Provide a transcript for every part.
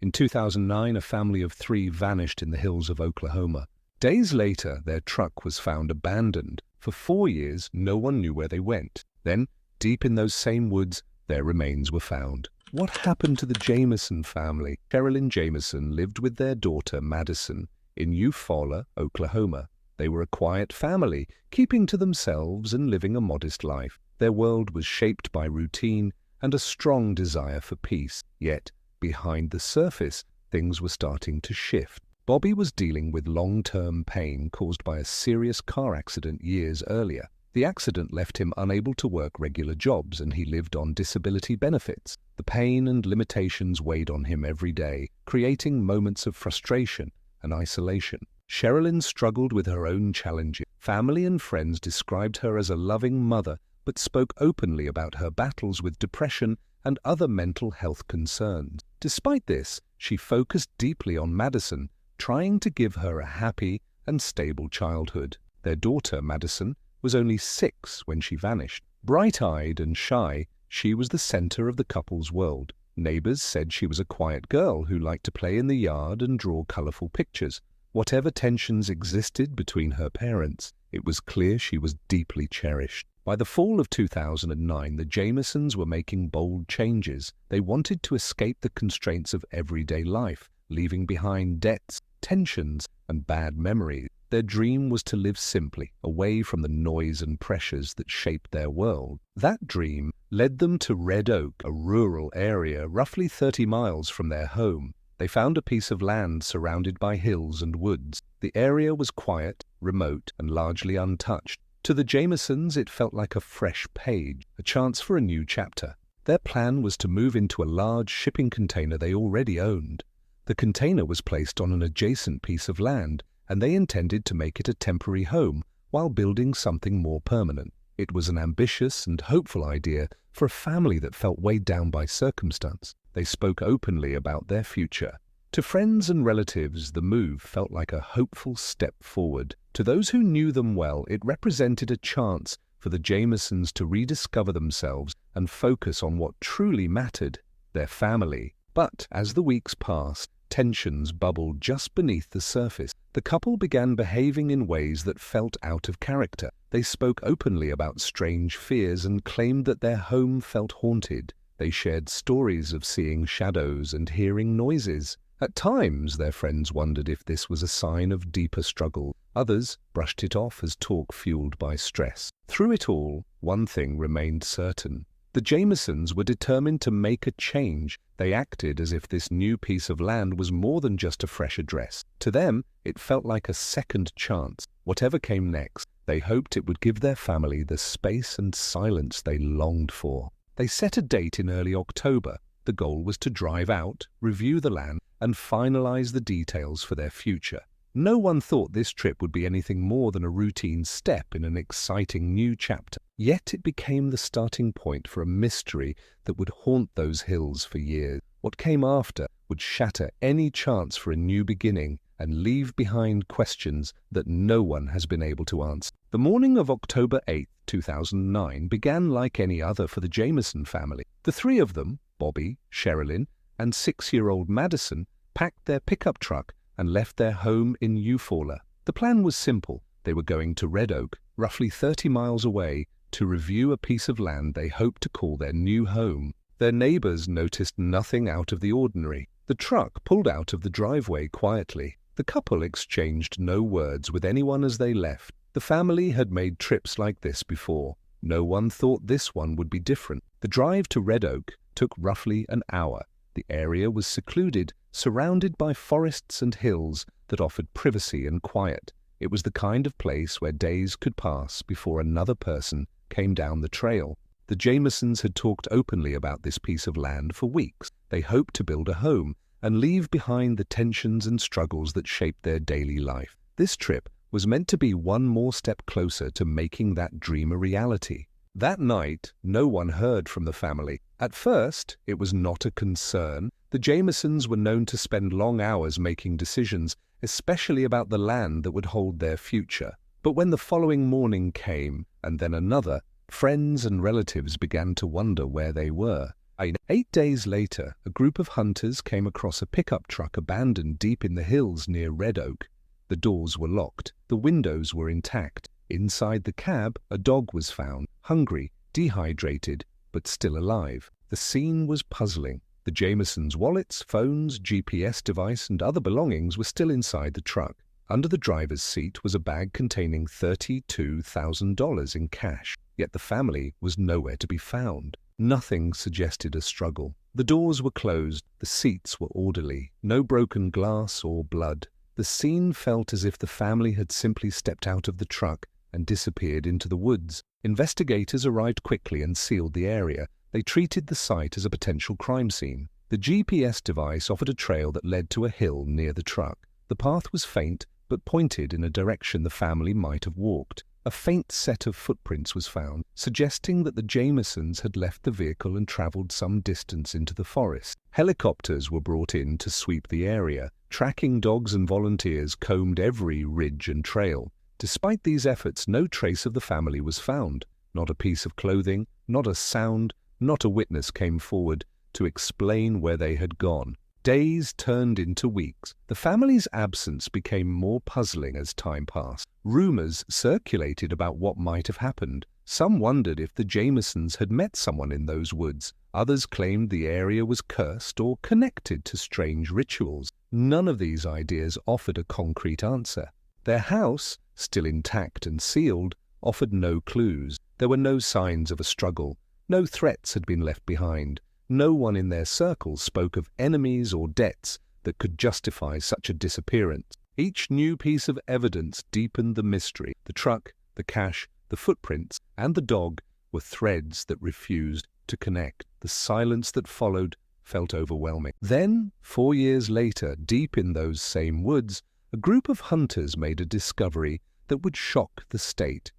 In 2009, a family of 3 vanished in the hills of Oklahoma. Days later, their truck was found abandoned. For 4 years, no one knew where they went. Then, deep in those same woods, their remains were found. What happened to the Jamison family? Sherilyn Jamison lived with their daughter, Madison, in Eufaula, Oklahoma. They were a quiet family, keeping to themselves and living a modest life. Their world was shaped by routine and a strong desire for peace. Yet, behind the surface, things were starting to shift. Bobby was dealing with long-term pain caused by a serious car accident years earlier. The accident left him unable to work regular jobs, and he lived on disability benefits. The pain and limitations weighed on him every day, creating moments of frustration and isolation. Sherilyn struggled with her own challenges. Family and friends described her as a loving mother, but spoke openly about her battles with depression and other mental health concerns. Despite this, she focused deeply on Madison, trying to give her a happy and stable childhood. Their daughter, Madison, was only 6 when she vanished. Bright-eyed and shy, she was the center of the couple's world. Neighbors said she was a quiet girl who liked to play in the yard and draw colorful pictures. Whatever tensions existed between her parents, it was clear she was deeply cherished. By the fall of 2009, the Jamisons were making bold changes. They wanted to escape the constraints of everyday life, leaving behind debts, tensions, and bad memories. Their dream was to live simply, away from the noise and pressures that shaped their world. That dream led them to Red Oak, a rural area roughly 30 miles from their home. They found a piece of land surrounded by hills and woods. The area was quiet, remote, and largely untouched. To the Jamisons, it felt like a fresh page, a chance for a new chapter. Their plan was to move into a large shipping container they already owned. The container was placed on an adjacent piece of land, and they intended to make it a temporary home while building something more permanent. It was an ambitious and hopeful idea for a family that felt weighed down by circumstance. They spoke openly about their future. To friends and relatives, the move felt like a hopeful step forward. To those who knew them well, it represented a chance for the Jamisons to rediscover themselves and focus on what truly mattered, their family. But as the weeks passed, tensions bubbled just beneath the surface. The couple began behaving in ways that felt out of character. They spoke openly about strange fears and claimed that their home felt haunted. They shared stories of seeing shadows and hearing noises. At times, their friends wondered if this was a sign of deeper struggle. Others brushed it off as talk fueled by stress. Through it all, one thing remained certain. The Jamisons were determined to make a change. They acted as if this new piece of land was more than just a fresh address. To them, it felt like a second chance. Whatever came next, they hoped it would give their family the space and silence they longed for. They set a date in early October. The goal was to drive out, review the land, and finalize the details for their future. No one thought this trip would be anything more than a routine step in an exciting new chapter. Yet it became the starting point for a mystery that would haunt those hills for years. What came after would shatter any chance for a new beginning and leave behind questions that no one has been able to answer. The morning of October 8, 2009 began like any other for the Jamison family. The 3 of them, Bobby, Sherilyn, and 6-year-old Madison, packed their pickup truck and left their home in Eufaula. The plan was simple. They were going to Red Oak, roughly 30 miles away, to review a piece of land they hoped to call their new home. Their neighbors noticed nothing out of the ordinary. The truck pulled out of the driveway quietly. The couple exchanged no words with anyone as they left. The family had made trips like this before. No one thought this one would be different. The drive to Red Oak took roughly an hour. The area was secluded, surrounded by forests and hills that offered privacy and quiet. It was the kind of place where days could pass before another person came down the trail. The Jamisons had talked openly about this piece of land for weeks. They hoped to build a home and leave behind the tensions and struggles that shaped their daily life. This trip was meant to be one more step closer to making that dream a reality. That night, no one heard from the family. At first, it was not a concern. The Jamisons were known to spend long hours making decisions, especially about the land that would hold their future. But when the following morning came, and then another, friends and relatives began to wonder where they were. 8 days later, a group of hunters came across a pickup truck abandoned deep in the hills near Red Oak. The doors were locked, the windows were intact. Inside the cab, a dog was found, hungry, dehydrated, but still alive. The scene was puzzling. The Jamisons' wallets, phones, GPS device, and other belongings were still inside the truck. Under the driver's seat was a bag containing $32,000 in cash, yet the family was nowhere to be found. Nothing suggested a struggle. The doors were closed, the seats were orderly, no broken glass or blood. The scene felt as if the family had simply stepped out of the truck and disappeared into the woods. Investigators arrived quickly and sealed the area. They treated the site as a potential crime scene. The GPS device offered a trail that led to a hill near the truck. The path was faint, but pointed in a direction the family might have walked. A faint set of footprints was found, suggesting that the Jamisons had left the vehicle and traveled some distance into the forest. Helicopters were brought in to sweep the area. Tracking dogs and volunteers combed every ridge and trail. Despite these efforts, no trace of the family was found. Not a piece of clothing, not a sound, not a witness came forward to explain where they had gone. Days turned into weeks. The family's absence became more puzzling as time passed. Rumors circulated about what might have happened. Some wondered if the Jamisons had met someone in those woods. Others claimed the area was cursed or connected to strange rituals. None of these ideas offered a concrete answer. Their house, still intact and sealed, offered no clues. There were no signs of a struggle. No threats had been left behind. No one in their circle spoke of enemies or debts that could justify such a disappearance. Each new piece of evidence deepened the mystery. The truck, the cash, the footprints, and the dog were threads that refused to connect. The silence that followed felt overwhelming. Then, 4 years later, deep in those same woods, a group of hunters made a discovery that would shock the state.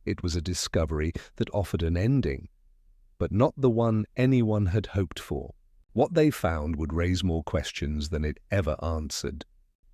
It was a discovery that offered an ending, but not the one anyone had hoped for. What they found would raise more questions than it ever answered.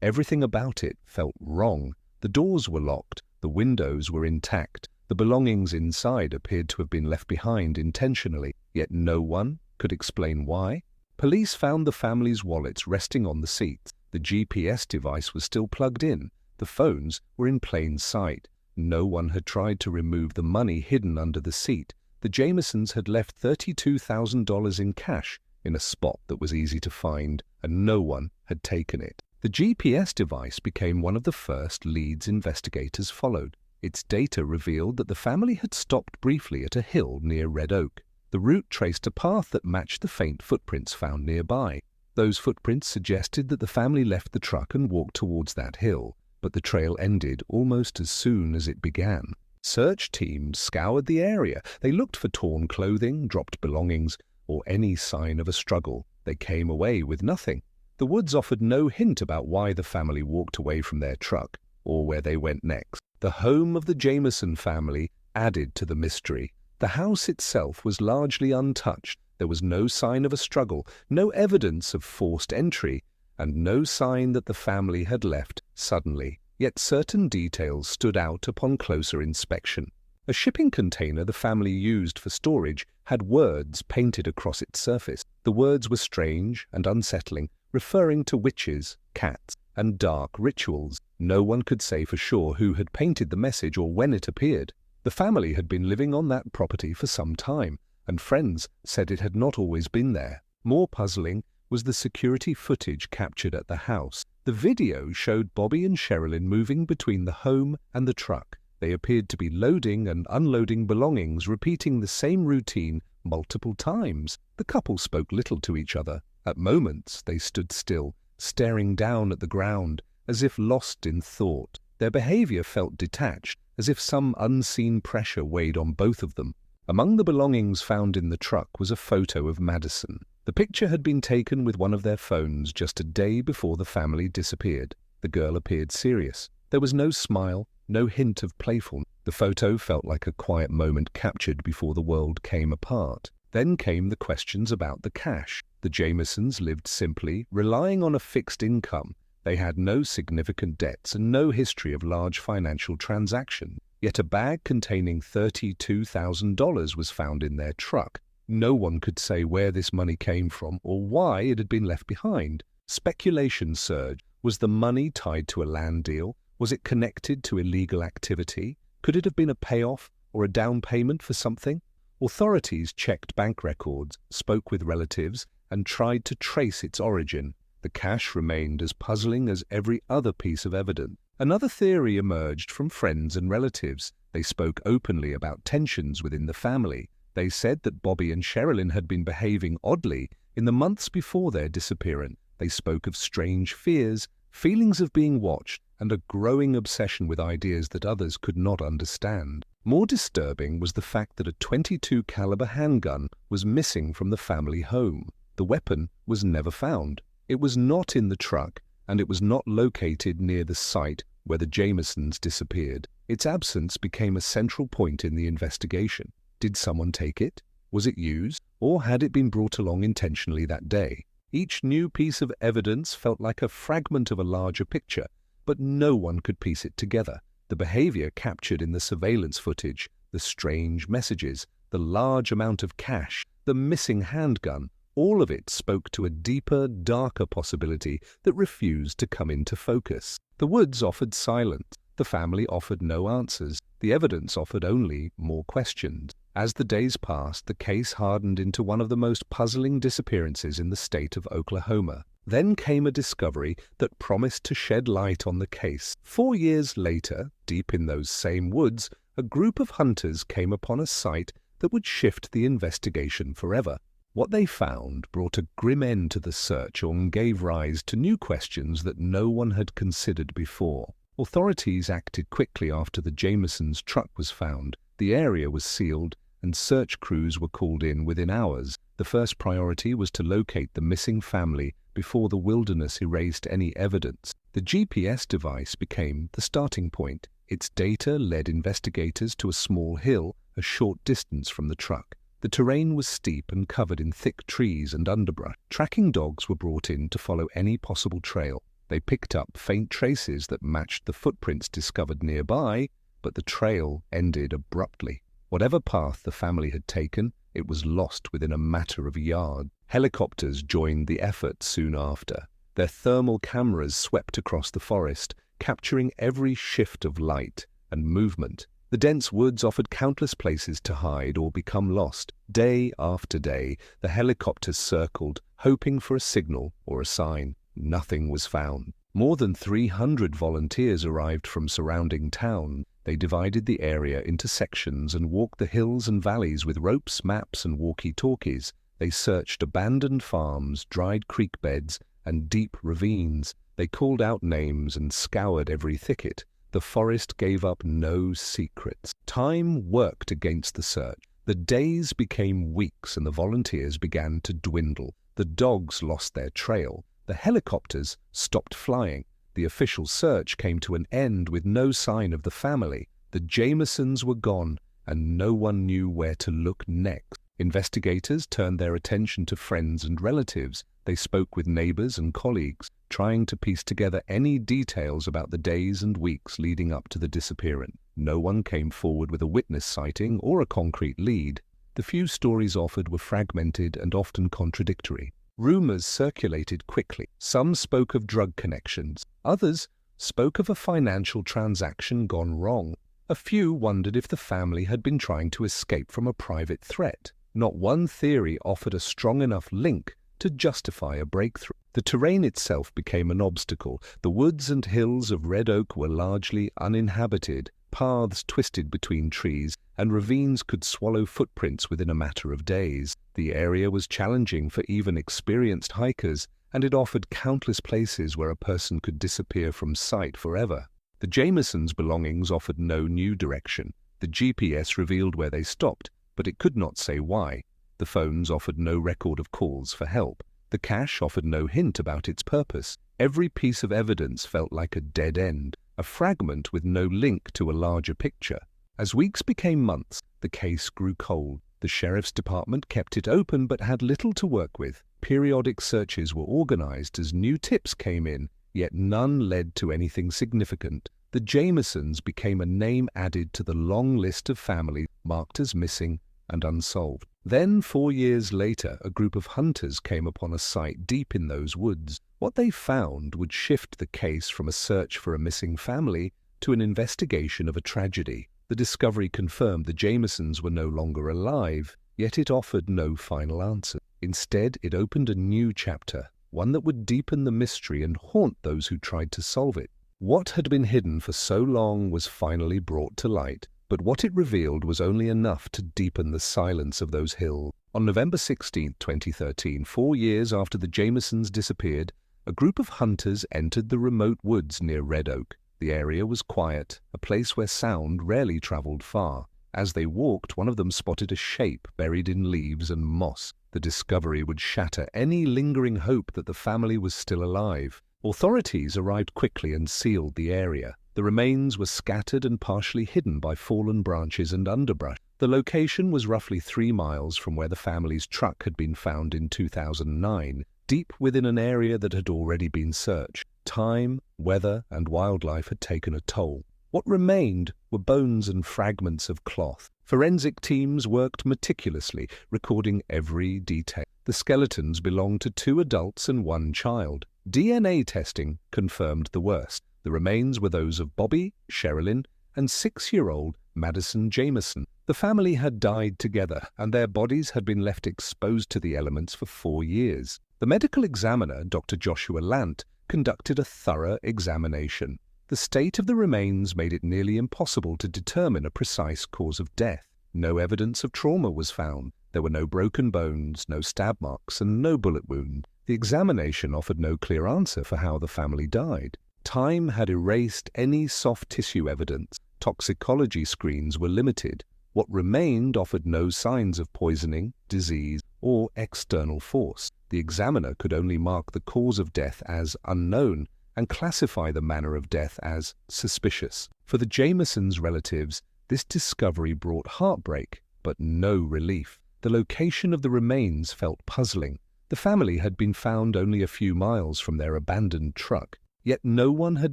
Everything about it felt wrong. The doors were locked, the windows were intact, the belongings inside appeared to have been left behind intentionally, yet no one could explain why. Police found the family's wallets resting on the seats. The GPS device was still plugged in. The phones were in plain sight. No one had tried to remove the money hidden under the seat. The Jamisons had left $32,000 in cash in a spot that was easy to find, and no one had taken it. The GPS device became one of the first leads investigators followed. Its data revealed that the family had stopped briefly at a hill near Red Oak. The route traced a path that matched the faint footprints found nearby. Those footprints suggested that the family left the truck and walked towards that hill, but the trail ended almost as soon as it began. Search teams scoured the area. They looked for torn clothing, dropped belongings, or any sign of a struggle. They came away with nothing. The woods offered no hint about why the family walked away from their truck or where they went next. The home of the Jamison family added to the mystery. The house itself was largely untouched. There was no sign of a struggle, no evidence of forced entry, and no sign that the family had left suddenly. Yet certain details stood out upon closer inspection. A shipping container the family used for storage had words painted across its surface. The words were strange and unsettling, referring to witches, cats, and dark rituals. No one could say for sure who had painted the message or when it appeared. The family had been living on that property for some time, and friends said it had not always been there. More puzzling was the security footage captured at the house. The video showed Bobby and Sherilyn moving between the home and the truck. They appeared to be loading and unloading belongings, repeating the same routine multiple times. The couple spoke little to each other. At moments, they stood still, staring down at the ground, as if lost in thought. Their behavior felt detached, as if some unseen pressure weighed on both of them. Among the belongings found in the truck was a photo of Madison. The picture had been taken with one of their phones just a day before the family disappeared. The girl appeared serious. There was no smile, no hint of playfulness. The photo felt like a quiet moment captured before the world came apart. Then came the questions about the cash. The Jamisons lived simply, relying on a fixed income. They had no significant debts and no history of large financial transactions. Yet a bag containing $32,000 was found in their truck. No one could say where this money came from or why it had been left behind. Speculation surged. Was the money tied to a land deal? Was it connected to illegal activity? Could it have been a payoff or a down payment for something? Authorities checked bank records, spoke with relatives, and tried to trace its origin. The cash remained as puzzling as every other piece of evidence. Another theory emerged from friends and relatives. They spoke openly about tensions within the family. They said that Bobby and Sherilyn had been behaving oddly in the months before their disappearance. They spoke of strange fears, feelings of being watched, and a growing obsession with ideas that others could not understand. More disturbing was the fact that a .22 caliber handgun was missing from the family home. The weapon was never found. It was not in the truck, and it was not located near the site where the Jamisons disappeared. Its absence became a central point in the investigation. Did someone take it? Was it used? Or had it been brought along intentionally that day? Each new piece of evidence felt like a fragment of a larger picture, but no one could piece it together. The behavior captured in the surveillance footage, the strange messages, the large amount of cash, the missing handgun, all of it spoke to a deeper, darker possibility that refused to come into focus. The woods offered silence. The family offered no answers. The evidence offered only more questions. As the days passed, the case hardened into one of the most puzzling disappearances in the state of Oklahoma. Then came a discovery that promised to shed light on the case. 4 years later, deep in those same woods, a group of hunters came upon a site that would shift the investigation forever. What they found brought a grim end to the search and gave rise to new questions that no one had considered before. Authorities acted quickly after the Jamisons' truck was found. The area was sealed, and search crews were called in within hours. The first priority was to locate the missing family before the wilderness erased any evidence. The GPS device became the starting point. Its data led investigators to a small hill a short distance from the truck. The terrain was steep and covered in thick trees and underbrush. Tracking dogs were brought in to follow any possible trail. They picked up faint traces that matched the footprints discovered nearby, but the trail ended abruptly. Whatever path the family had taken, it was lost within a matter of yards. Helicopters joined the effort soon after. Their thermal cameras swept across the forest, capturing every shift of light and movement. The dense woods offered countless places to hide or become lost. Day after day, the helicopters circled, hoping for a signal or a sign. Nothing was found. More than 300 volunteers arrived from surrounding towns. They divided the area into sections and walked the hills and valleys with ropes, maps, and walkie-talkies. They searched abandoned farms, dried creek beds, and deep ravines. They called out names and scoured every thicket. The forest gave up no secrets. Time worked against the search. The days became weeks and the volunteers began to dwindle. The dogs lost their trail. The helicopters stopped flying. The official search came to an end with no sign of the family. The Jamisons were gone, and no one knew where to look next. Investigators turned their attention to friends and relatives. They spoke with neighbors and colleagues, trying to piece together any details about the days and weeks leading up to the disappearance. No one came forward with a witness sighting or a concrete lead. The few stories offered were fragmented and often contradictory. Rumors circulated quickly. Some spoke of drug connections. Others spoke of a financial transaction gone wrong. A few wondered if the family had been trying to escape from a private threat. Not one theory offered a strong enough link to justify a breakthrough. The terrain itself became an obstacle. The woods and hills of Red Oak were largely uninhabited. Paths twisted between trees, and ravines could swallow footprints within a matter of days. The area was challenging for even experienced hikers, and it offered countless places where a person could disappear from sight forever. The Jamisons' belongings offered no new direction. The GPS revealed where they stopped, but it could not say why. The phones offered no record of calls for help. The cache offered no hint about its purpose. Every piece of evidence felt like a dead end, a fragment with no link to a larger picture. As weeks became months, the case grew cold. The sheriff's department kept it open but had little to work with. Periodic searches were organized as new tips came in, yet none led to anything significant. The Jamisons became a name added to the long list of families marked as missing and unsolved. Then, 4 years later, a group of hunters came upon a site deep in those woods. What they found would shift the case from a search for a missing family to an investigation of a tragedy. The discovery confirmed the Jamisons were no longer alive, yet it offered no final answer. Instead, it opened a new chapter, one that would deepen the mystery and haunt those who tried to solve it. What had been hidden for so long was finally brought to light, but what it revealed was only enough to deepen the silence of those hills. On November 16, 2013, 4 years after the Jamisons disappeared, a group of hunters entered the remote woods near Red Oak. The area was quiet, a place where sound rarely traveled far. As they walked, one of them spotted a shape buried in leaves and moss. The discovery would shatter any lingering hope that the family was still alive. Authorities arrived quickly and sealed the area. The remains were scattered and partially hidden by fallen branches and underbrush. The location was roughly 3 miles from where the family's truck had been found in 2009, deep within an area that had already been searched. Time, weather, and wildlife had taken a toll. What remained were bones and fragments of cloth. Forensic teams worked meticulously, recording every detail. The skeletons belonged to 2 adults and 1 child. DNA testing confirmed the worst. The remains were those of Bobby, Sherilyn, and 6-year-old Madison Jamison. The family had died together, and their bodies had been left exposed to the elements for 4 years. The medical examiner, Dr. Joshua Lant, conducted a thorough examination. The state of the remains made it nearly impossible to determine a precise cause of death. No evidence of trauma was found. There were no broken bones, no stab marks, and no bullet wound. The examination offered no clear answer for how the family died. Time had erased any soft tissue evidence. Toxicology screens were limited. What remained offered no signs of poisoning, disease, or external force. The examiner could only mark the cause of death as unknown and classify the manner of death as suspicious. For the Jamisons' relatives, this discovery brought heartbreak, but no relief. The location of the remains felt puzzling. The family had been found only a few miles from their abandoned truck, yet no one had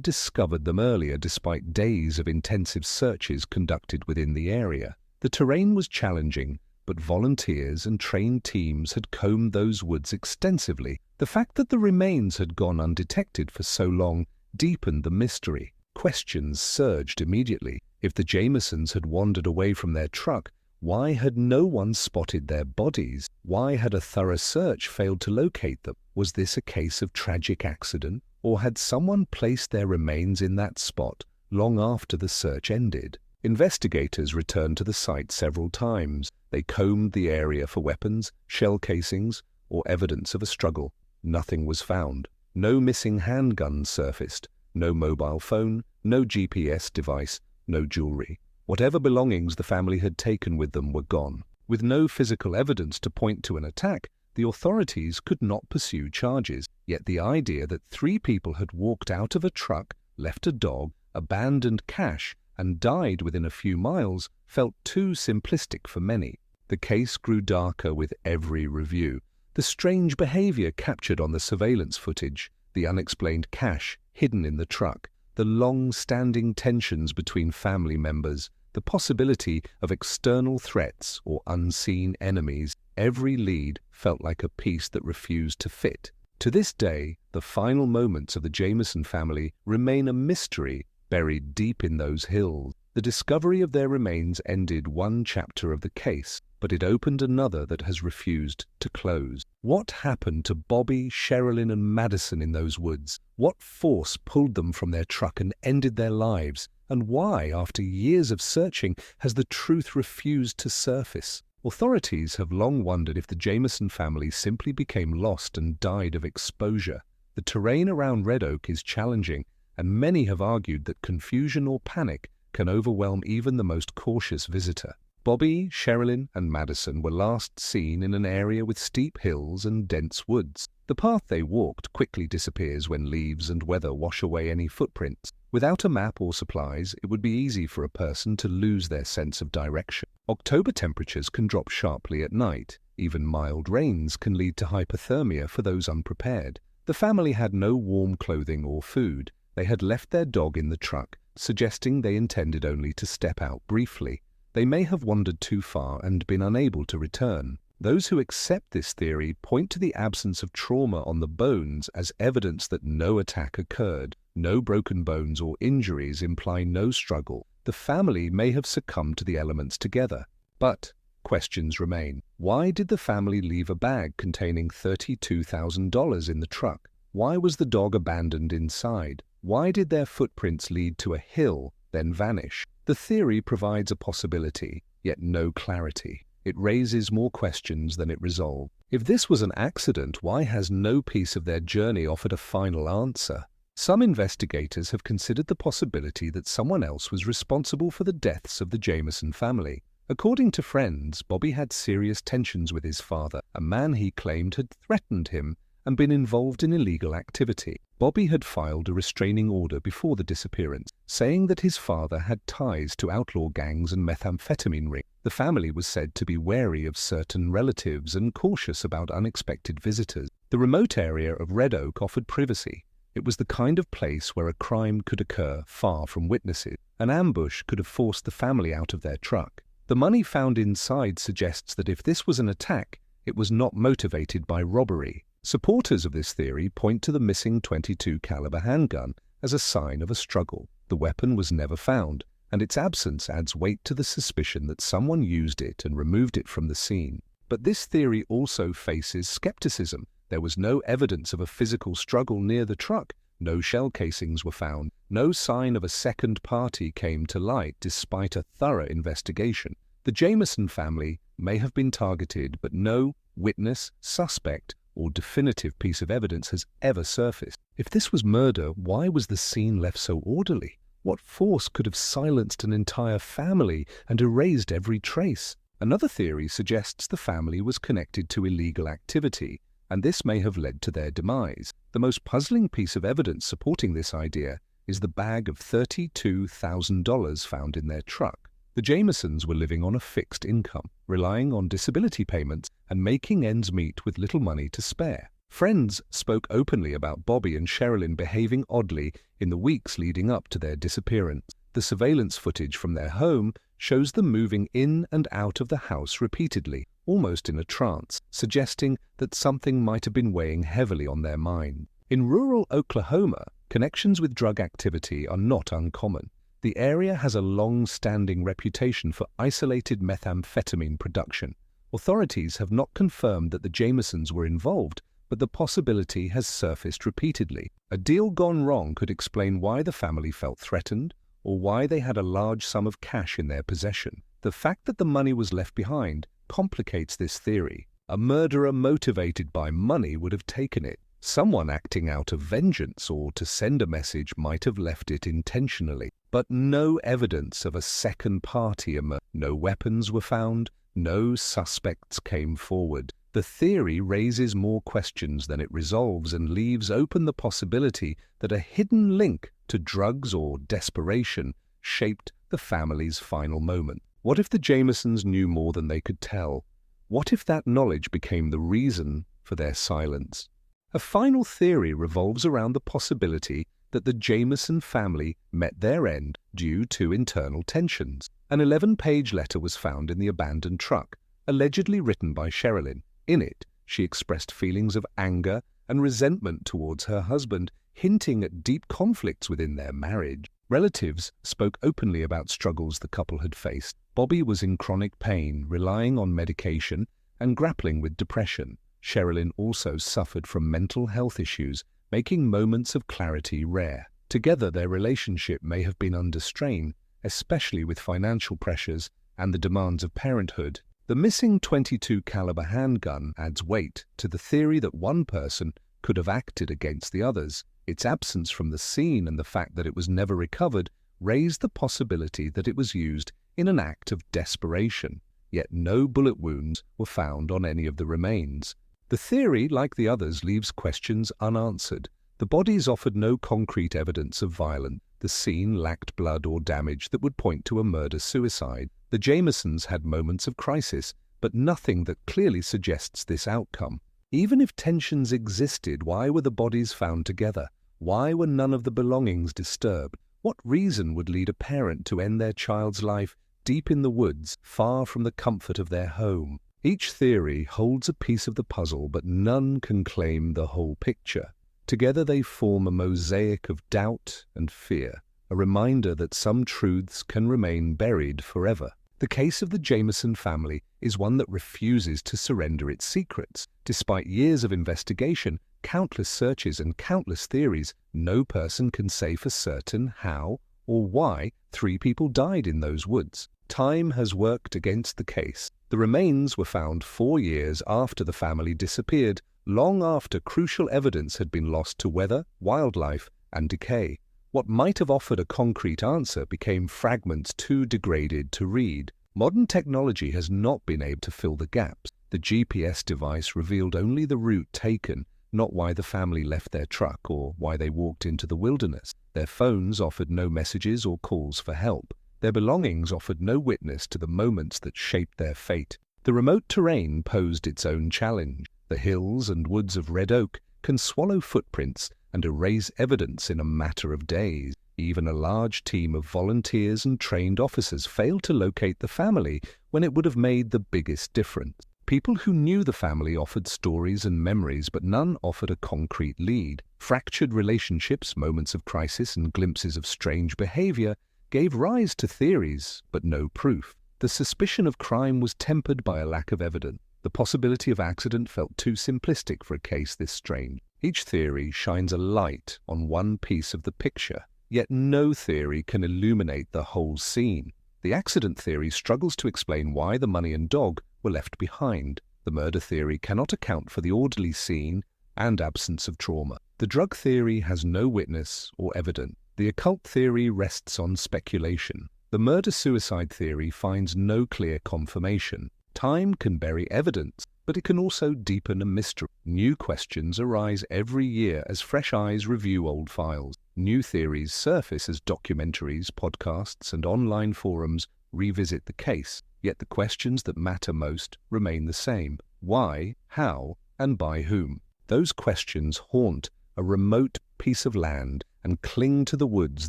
discovered them earlier despite days of intensive searches conducted within the area. The terrain was challenging, but volunteers and trained teams had combed those woods extensively. The fact that the remains had gone undetected for so long deepened the mystery. Questions surged immediately. If the Jamisons had wandered away from their truck, why had no one spotted their bodies? Why had a thorough search failed to locate them? Was this a case of tragic accident, or had someone placed their remains in that spot long after the search ended? Investigators returned to the site several times. They combed the area for weapons, shell casings, or evidence of a struggle. Nothing was found. No missing handguns surfaced. No mobile phone, no GPS device, no jewelry. Whatever belongings the family had taken with them were gone. With no physical evidence to point to an attack, the authorities could not pursue charges. Yet the idea that 3 people had walked out of a truck, left a dog, abandoned cash, and died within a few miles felt too simplistic for many. The case grew darker with every review. The strange behavior captured on the surveillance footage, the unexplained cash hidden in the truck, the long-standing tensions between family members, the possibility of external threats or unseen enemies, every lead felt like a piece that refused to fit. To this day, the final moments of the Jamison family remain a mystery buried deep in those hills. The discovery of their remains ended one chapter of the case, but it opened another that has refused to close. What happened to Bobby, Sherilyn, and Madison in those woods? What force pulled them from their truck and ended their lives? And why, after years of searching, has the truth refused to surface? Authorities have long wondered if the Jamison family simply became lost and died of exposure. The terrain around Red Oak is challenging, and many have argued that confusion or panic can overwhelm even the most cautious visitor. Bobby, Sherilyn, and Madison were last seen in an area with steep hills and dense woods. The path they walked quickly disappears when leaves and weather wash away any footprints. Without a map or supplies, it would be easy for a person to lose their sense of direction. October temperatures can drop sharply at night. Even mild rains can lead to hypothermia for those unprepared. The family had no warm clothing or food. They had left their dog in the truck, suggesting they intended only to step out briefly. They may have wandered too far and been unable to return. Those who accept this theory point to the absence of trauma on the bones as evidence that no attack occurred. No broken bones or injuries imply no struggle. The family may have succumbed to the elements together. But questions remain. Why did the family leave a bag containing $32,000 in the truck? Why was the dog abandoned inside? Why did their footprints lead to a hill, then vanish? The theory provides a possibility, yet no clarity. It raises more questions than it resolves. If this was an accident, why has no piece of their journey offered a final answer? Some investigators have considered the possibility that someone else was responsible for the deaths of the Jamison family. According to friends, Bobby had serious tensions with his father, a man he claimed had threatened him and been involved in illegal activity. Bobby had filed a restraining order before the disappearance, saying that his father had ties to outlaw gangs and methamphetamine rings. The family was said to be wary of certain relatives and cautious about unexpected visitors. The remote area of Red Oak offered privacy. It was the kind of place where a crime could occur far from witnesses. An ambush could have forced the family out of their truck. The money found inside suggests that if this was an attack, it was not motivated by robbery. Supporters of this theory point to the missing .22 caliber handgun as a sign of a struggle. The weapon was never found, and its absence adds weight to the suspicion that someone used it and removed it from the scene. But this theory also faces skepticism. There was no evidence of a physical struggle near the truck. No shell casings were found. No sign of a second party came to light despite a thorough investigation. The Jamison family may have been targeted, but no witness, suspect, or definitive piece of evidence has ever surfaced. If this was murder, why was the scene left so orderly? What force could have silenced an entire family and erased every trace? Another theory suggests the family was connected to illegal activity, and this may have led to their demise. The most puzzling piece of evidence supporting this idea is the bag of $32,000 found in their truck. The Jamisons were living on a fixed income, relying on disability payments and making ends meet with little money to spare. Friends spoke openly about Bobby and Sherilyn behaving oddly in the weeks leading up to their disappearance. The surveillance footage from their home shows them moving in and out of the house repeatedly, almost in a trance, suggesting that something might have been weighing heavily on their mind. In rural Oklahoma, connections with drug activity are not uncommon. The area has a long-standing reputation for isolated methamphetamine production. Authorities have not confirmed that the Jamisons were involved, but the possibility has surfaced repeatedly. A deal gone wrong could explain why the family felt threatened, or why they had a large sum of cash in their possession. The fact that the money was left behind complicates this theory. A murderer motivated by money would have taken it. Someone acting out of vengeance or to send a message might have left it intentionally. But no evidence of a second party emerged. No weapons were found. No suspects came forward. The theory raises more questions than it resolves and leaves open the possibility that a hidden link to drugs or desperation shaped the family's final moment. What if the Jamisons knew more than they could tell? What if that knowledge became the reason for their silence? A final theory revolves around the possibility that the Jamison family met their end due to internal tensions. An 11-page letter was found in the abandoned truck, allegedly written by Sherilyn. In it, she expressed feelings of anger and resentment towards her husband, hinting at deep conflicts within their marriage. Relatives spoke openly about struggles the couple had faced. Bobby was in chronic pain, relying on medication and grappling with depression. Sherilyn also suffered from mental health issues, making moments of clarity rare. Together, their relationship may have been under strain, especially with financial pressures and the demands of parenthood. The missing .22 caliber handgun adds weight to the theory that one person could have acted against the others. Its absence from the scene and the fact that it was never recovered raised the possibility that it was used in an act of desperation. Yet no bullet wounds were found on any of the remains. The theory, like the others, leaves questions unanswered. The bodies offered no concrete evidence of violence. The scene lacked blood or damage that would point to a murder-suicide. The Jamisons had moments of crisis, but nothing that clearly suggests this outcome. Even if tensions existed, why were the bodies found together? Why were none of the belongings disturbed? What reason would lead a parent to end their child's life deep in the woods, far from the comfort of their home. Each theory holds a piece of the puzzle, but none can claim the whole picture. Together they form a mosaic of doubt and fear, a reminder that some truths can remain buried forever. The case of the Jamison family is one that refuses to surrender its secrets. Despite years of investigation, countless searches and countless theories, no person can say for certain how or why 3 people died in those woods. Time has worked against the case. The remains were found 4 years after the family disappeared, long after crucial evidence had been lost to weather, wildlife, and decay. What might have offered a concrete answer became fragments too degraded to read. Modern technology has not been able to fill the gaps. The GPS device revealed only the route taken, not why the family left their truck or why they walked into the wilderness. Their phones offered no messages or calls for help. Their belongings offered no witness to the moments that shaped their fate. The remote terrain posed its own challenge. The hills and woods of red oak can swallow footprints and erase evidence in a matter of days. Even a large team of volunteers and trained officers failed to locate the family when it would have made the biggest difference. People who knew the family offered stories and memories, but none offered a concrete lead. Fractured relationships, moments of crisis, and glimpses of strange behavior gave rise to theories, but no proof. The suspicion of crime was tempered by a lack of evidence. The possibility of accident felt too simplistic for a case this strange. Each theory shines a light on one piece of the picture, yet no theory can illuminate the whole scene. The accident theory struggles to explain why the money and dog were left behind. The murder theory cannot account for the orderly scene and absence of trauma. The drug theory has no witness or evidence. The occult theory rests on speculation. The murder-suicide theory finds no clear confirmation. Time can bury evidence, but it can also deepen a mystery. New questions arise every year as fresh eyes review old files. New theories surface as documentaries, podcasts, and online forums revisit the case. Yet the questions that matter most remain the same. Why, how, and by whom? Those questions haunt a remote piece of land and cling to the woods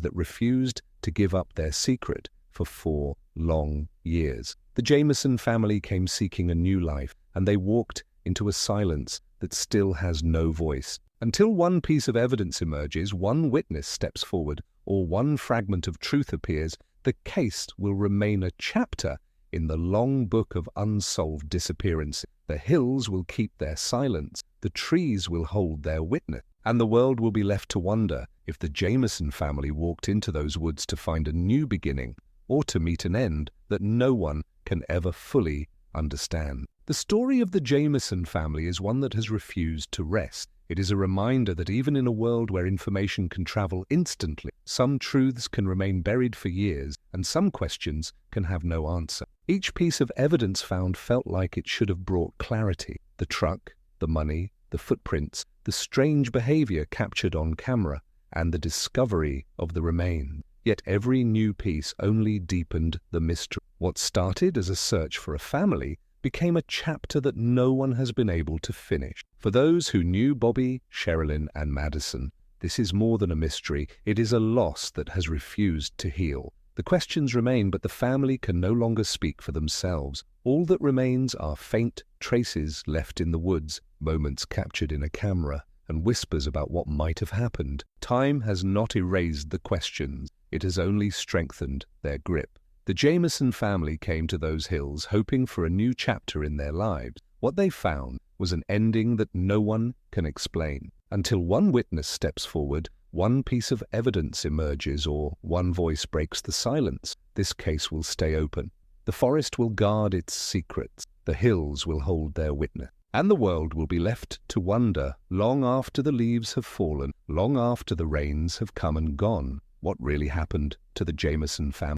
that refused to give up their secret for 4 long years. The Jamison family came seeking a new life, and they walked into a silence that still has no voice. Until one piece of evidence emerges, one witness steps forward, or one fragment of truth appears, the case will remain a chapter in the long book of unsolved disappearances. The hills will keep their silence, the trees will hold their witness, and the world will be left to wonder if the Jamison family walked into those woods to find a new beginning or to meet an end that no one can ever fully understand. The story of the Jamison family is one that has refused to rest. It is a reminder that even in a world where information can travel instantly, some truths can remain buried for years, and some questions can have no answer. Each piece of evidence found felt like it should have brought clarity. The truck, the money, the footprints, the strange behavior captured on camera, and the discovery of the remains. Yet every new piece only deepened the mystery. What started as a search for a family became a chapter that no one has been able to finish. For those who knew Bobby, Sherilyn, and Madison, this is more than a mystery. It is a loss that has refused to heal. The questions remain, but the family can no longer speak for themselves. All that remains are faint traces left in the woods, moments captured in a camera, and whispers about what might have happened. Time has not erased the questions. It has only strengthened their grip. The Jamison family came to those hills hoping for a new chapter in their lives. What they found was an ending that no one can explain. Until one witness steps forward, one piece of evidence emerges, or one voice breaks the silence, this case will stay open. The forest will guard its secrets. The hills will hold their witness. And the world will be left to wonder, long after the leaves have fallen, long after the rains have come and gone, what really happened to the Jamison family.